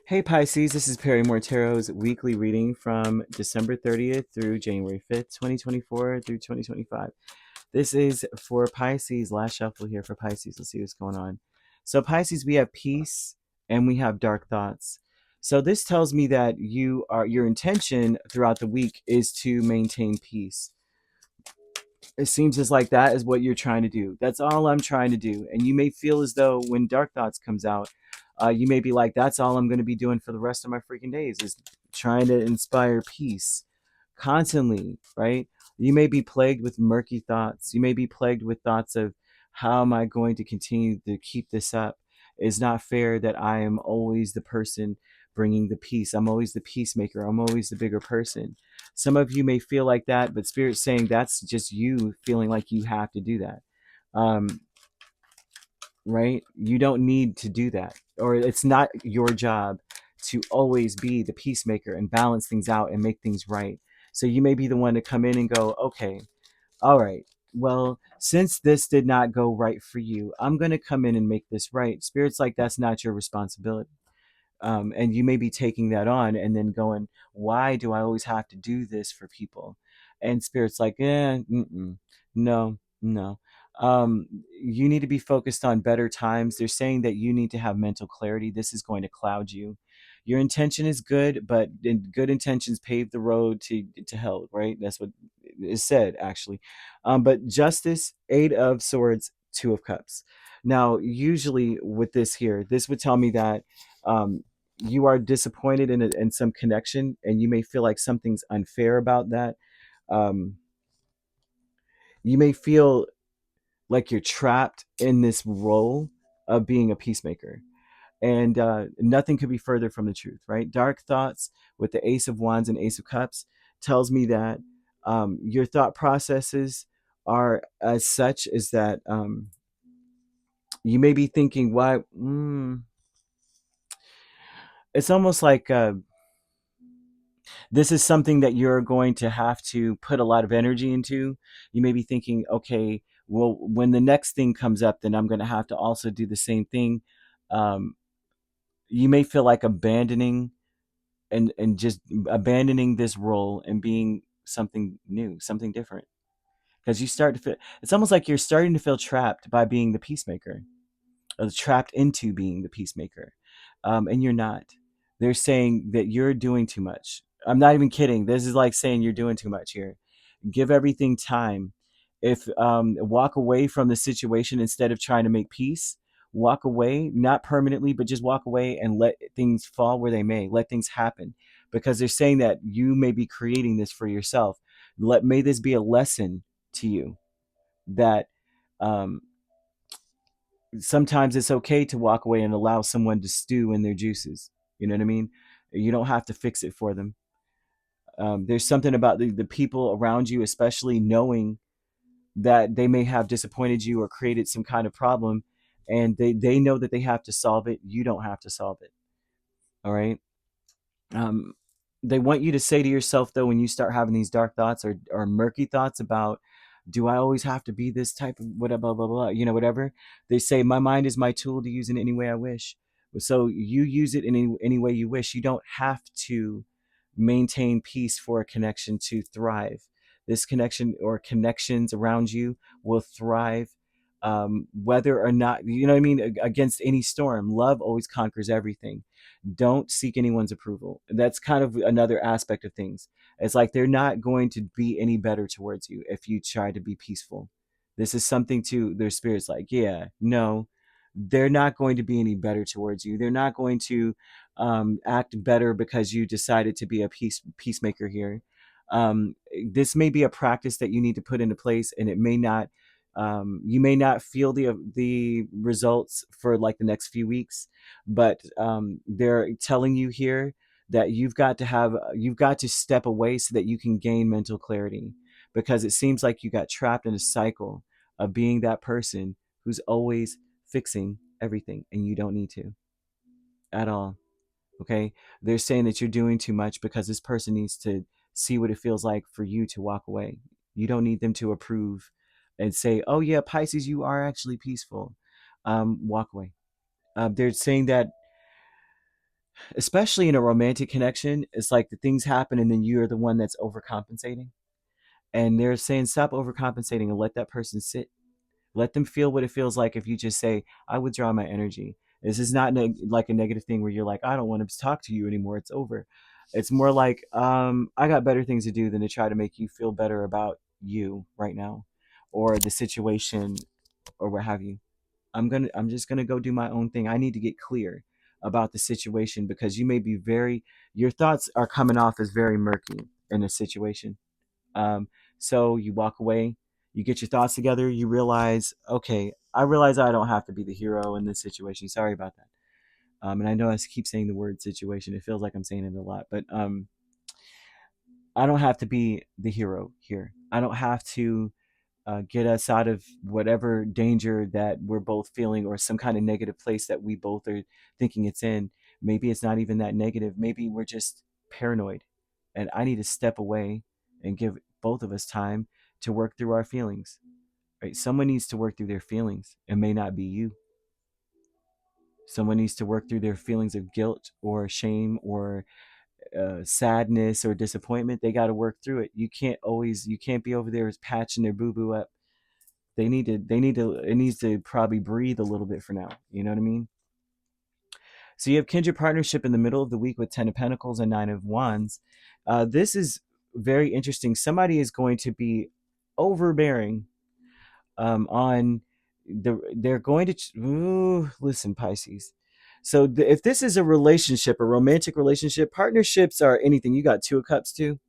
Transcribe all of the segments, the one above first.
Hey Pisces, this is Perrymore Tarot's weekly reading from December 30th through January 5th, 2024 through 2025. This is for Pisces, last shuffle here for Pisces. Let's see what's going on. So Pisces, we have peace and we have dark thoughts. So this tells me that your intention throughout the week is to maintain peace. It seems as like that is what you're trying to do. That's all I'm trying to do. And you may feel as though when dark thoughts comes out, you may be like, that's all I'm going to be doing for the rest of my freaking days is trying to inspire peace constantly, right? You may be plagued with murky thoughts. You may be plagued with thoughts of how am I going to continue to keep this up? It's not fair that I am always the person bringing the peace. I'm always the peacemaker. I'm always the bigger person. Some of you may feel like that, but Spirit's saying that's just you feeling like you have to do that. Um, right? You don't need to do that, or it's not your job to always be the peacemaker and balance things out and make things right. So you may be the one to come in and go, okay, all right, well, since this did not go right for you, I'm going to come in and make this right. Spirit's like, that's not your responsibility. And you may be taking that on and then going, why do I always have to do this for people? And Spirit's like, no, no. You need to be focused on better times. They're saying that you need to have mental clarity. This is going to cloud you. Your intention is good, but good intentions pave the road to hell, right? That's what is said, actually. But justice, Eight of Swords, Two of Cups. Now, usually with this here, this would tell me that um, you are disappointed in some connection, and you may feel like something's unfair about that. Um, you may feel like you're trapped in this role of being a peacemaker. And nothing could be further from the truth, right? Dark thoughts with the Ace of Wands and Ace of Cups tells me that your thought processes are as such as that you may be thinking, why? It's almost like this is something that you're going to have to put a lot of energy into. You may be thinking, okay, well, when the next thing comes up, then I'm going to have to also do the same thing. Um, you may feel like abandoning and just abandoning this role and being something new, something different. Because you start to feel, it's almost like you're starting to feel trapped by being the peacemaker, or trapped into being the peacemaker. And you're not. They're saying that you're doing too much. I'm not even kidding. This is like saying you're doing too much here. Give everything time. If walk away from the situation instead of trying to make peace. Walk away, not permanently, but just walk away and let things fall where they may. Let things happen, because they're saying that you may be creating this for yourself. May this be a lesson to you that um, sometimes it's okay to walk away and allow someone to stew in their juices. You know what I mean? You don't have to fix it for them. There's something about the people around you, especially knowing that they may have disappointed you or created some kind of problem, and they know that they have to solve it. You don't have to solve it. All right. Um, they want you to say to yourself, though, when you start having these dark thoughts or murky thoughts about, do I always have to be this type of whatever, blah, blah, blah, whatever. They say, my mind is my tool to use in any way I wish. So you use it in any way you wish. You don't have to maintain peace for a connection to thrive. This connection or connections around you will thrive, whether or not, you know what I mean, against any storm. Love always conquers everything. Don't seek anyone's approval. That's kind of another aspect of things. It's like they're not going to be any better towards you if you try to be peaceful. This is something to their spirits like, yeah, no, they're not going to be any better towards you. They're not going to act better because you decided to be a peacemaker here. This may be a practice that you need to put into place, and it may not. You may not feel the results for like the next few weeks, but they're telling you here that you've got to step away so that you can gain mental clarity, because it seems like you got trapped in a cycle of being that person who's always fixing everything, and you don't need to at all. Okay, they're saying that you're doing too much because this person needs to see what it feels like for you to walk away. You don't need them to approve and say, oh yeah, Pisces, you are actually peaceful. Walk away. They're saying that especially in a romantic connection, it's like the things happen and then you're the one that's overcompensating. And they're saying stop overcompensating and let that person sit. Let them feel what it feels like if you just say, I withdraw my energy. This is not like a negative thing where you're like, I don't want to talk to you anymore. It's over. It's more like, I got better things to do than to try to make you feel better about you right now or the situation or what have you. I'm just gonna go do my own thing. I need to get clear about the situation because you may be your thoughts are coming off as very murky in a situation. Um, so you walk away, you get your thoughts together, you realize, okay, I realize I don't have to be the hero in this situation. Sorry about that. And I know I keep saying the word situation. It feels like I'm saying it a lot, but I don't have to be the hero here. I don't have to get us out of whatever danger that we're both feeling or some kind of negative place that we both are thinking it's in. Maybe it's not even that negative. Maybe we're just paranoid. And I need to step away and give both of us time to work through our feelings. Right? Someone needs to work through their feelings. It may not be you. Someone needs to work through their feelings of guilt or shame or sadness or disappointment. They got to work through it. You can't be over there patching their boo boo up. It needs to probably breathe a little bit for now. You know what I mean? So you have kindred partnership in the middle of the week with 10 of Pentacles and 9 of Wands. This is very interesting. Somebody is going to be overbearing on they're going to listen, Pisces. So if this is a relationship, a romantic relationship, partnerships are anything. You got 2 of Cups too.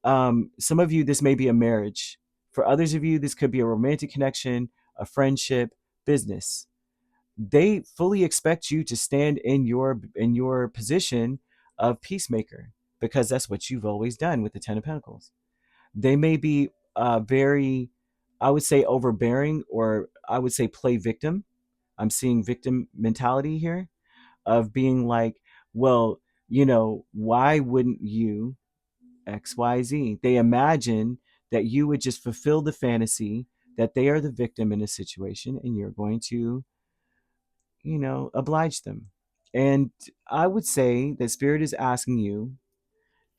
Some of you, this may be a marriage. For others of you, this could be a romantic connection, a friendship, business. They fully expect you to stand in your position of peacemaker because that's what you've always done with the 10 of Pentacles. They may be very, I would say, overbearing, or I would say play victim. I'm seeing victim mentality here of being like, well, why wouldn't you XYZ? They imagine that you would just fulfill the fantasy that they are the victim in a situation and you're going to, oblige them. And I would say that Spirit is asking you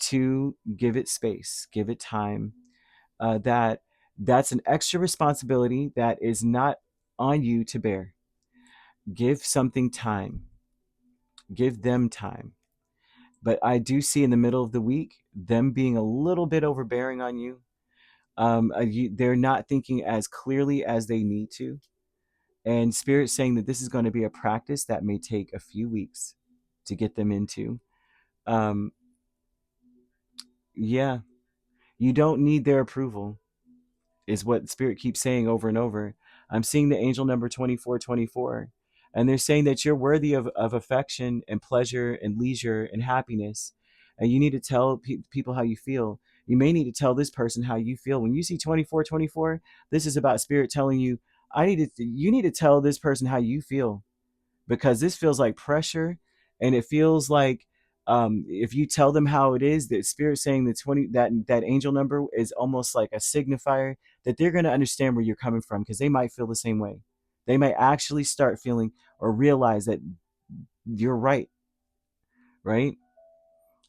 to give it space, give it time. That's an extra responsibility that is not on you to bear. Give something time, give them time. But I do see in the middle of the week them being a little bit overbearing on you. They're not thinking as clearly as they need to. And Spirit saying that this is going to be a practice that may take a few weeks to get them into. Um, yeah, you don't need their approval, is what Spirit keeps saying over and over. I'm seeing the angel number 2424, and they're saying that you're worthy of affection and pleasure and leisure and happiness. And you need to tell people how you feel. You may need to tell this person how you feel. When you see 2424, this is about Spirit telling you, you need to tell this person how you feel, because this feels like pressure, and it feels like, if you tell them how it is, that Spirit saying the 20, that angel number is almost like a signifier that they're going to understand where you're coming from, because they might feel the same way. They might actually start feeling or realize that you're right. Right.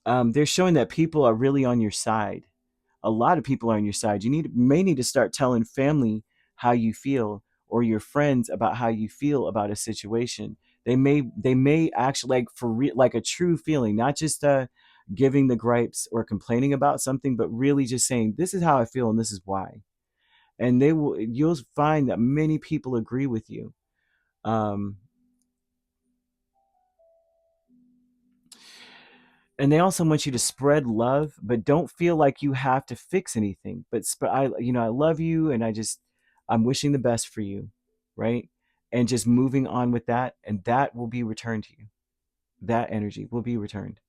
They're showing that people are really on your side. A lot of people are on your side. May need to start telling family how you feel, or your friends about how you feel about a situation. They may actually, like, like a true feeling, not just giving the gripes or complaining about something, but really just saying, this is how I feel and this is why. And you'll find that many people agree with you. Um, and they also want you to spread love, but don't feel like you have to fix anything. But I love you, and I'm wishing the best for you, right? And just moving on with that, and that will be returned to you. That energy will be returned.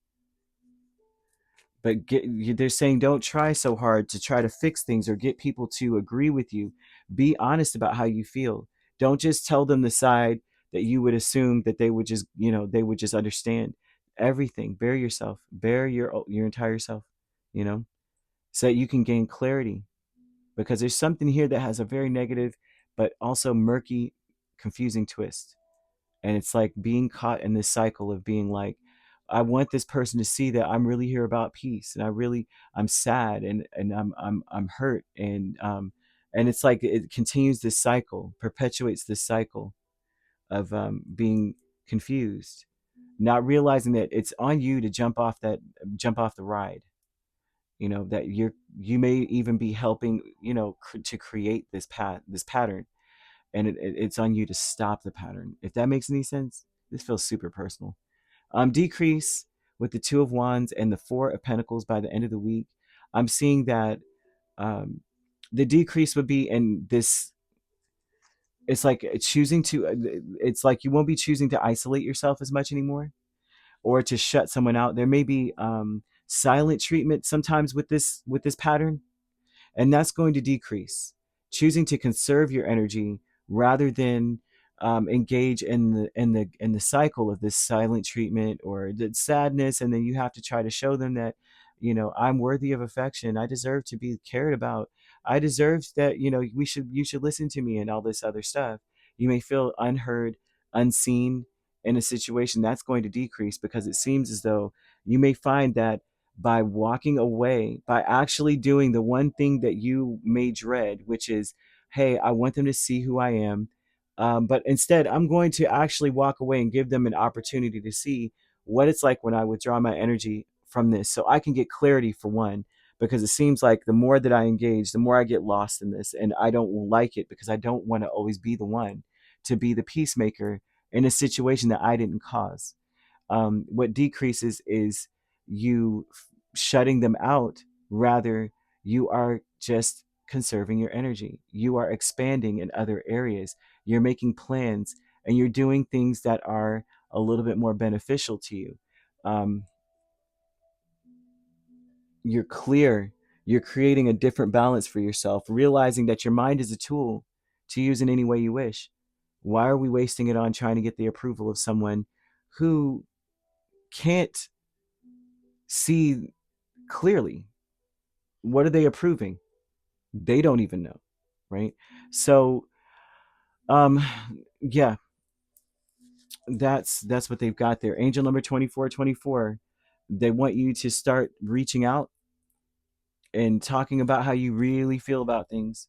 But they're saying don't try so hard to try to fix things or get people to agree with you. Be honest about how you feel. Don't just tell them the side that you would assume that they would just understand everything. Bear yourself, bear your entire self, you know, so that you can gain clarity, because there's something here that has a very negative but also murky, confusing twist. And it's like being caught in this cycle of being like, I want this person to see that I'm really here about peace, and I'm sad, and I'm hurt, and it's like it continues this cycle, perpetuates this cycle of being confused, not realizing that it's on you to jump off the ride. You know that you may even be helping, to create this pattern, and it's on you to stop the pattern. If that makes any sense, this feels super personal. Decrease with the Two of Wands and the Four of Pentacles by the end of the week. I'm seeing that um, the decrease would be in this. It's like choosing to. It's like you won't be choosing to isolate yourself as much anymore, or to shut someone out. There may be silent treatment sometimes with this pattern, and that's going to decrease. Choosing to conserve your energy rather than engage in the cycle of this silent treatment or the sadness, and then you have to try to show them that, I'm worthy of affection. I deserve to be cared about. I deserve that. You should listen to me and all this other stuff. You may feel unheard, unseen in a situation. That's going to decrease, because it seems as though you may find that by walking away, by actually doing the one thing that you may dread, which is, hey, I want them to see who I am. But instead, I'm going to actually walk away and give them an opportunity to see what it's like when I withdraw my energy from this, so I can get clarity for one. Because it seems like the more that I engage, the more I get lost in this. And I don't like it, because I don't want to always be the one to be the peacemaker in a situation that I didn't cause. What decreases is you shutting them out. Rather, you are just conserving your energy. You are expanding in other areas. You're making plans, and you're doing things that are a little bit more beneficial to you. Um, you're clear. You're creating a different balance for yourself, realizing that your mind is a tool to use in any way you wish. Why are we wasting it on trying to get the approval of someone who can't see clearly? What are they approving? They don't even know, right? So, um, yeah, that's what they've got there. Angel number 2424. They want you to start reaching out and talking about how you really feel about things,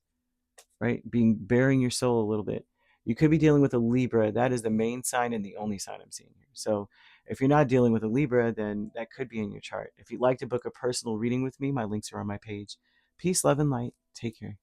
right? Bearing your soul a little bit. You could be dealing with a Libra. That is the main sign and the only sign I'm seeing here. So if you're not dealing with a Libra, then that could be in your chart. If you'd like to book a personal reading with me, my links are on my page. Peace, love, and light. Take care.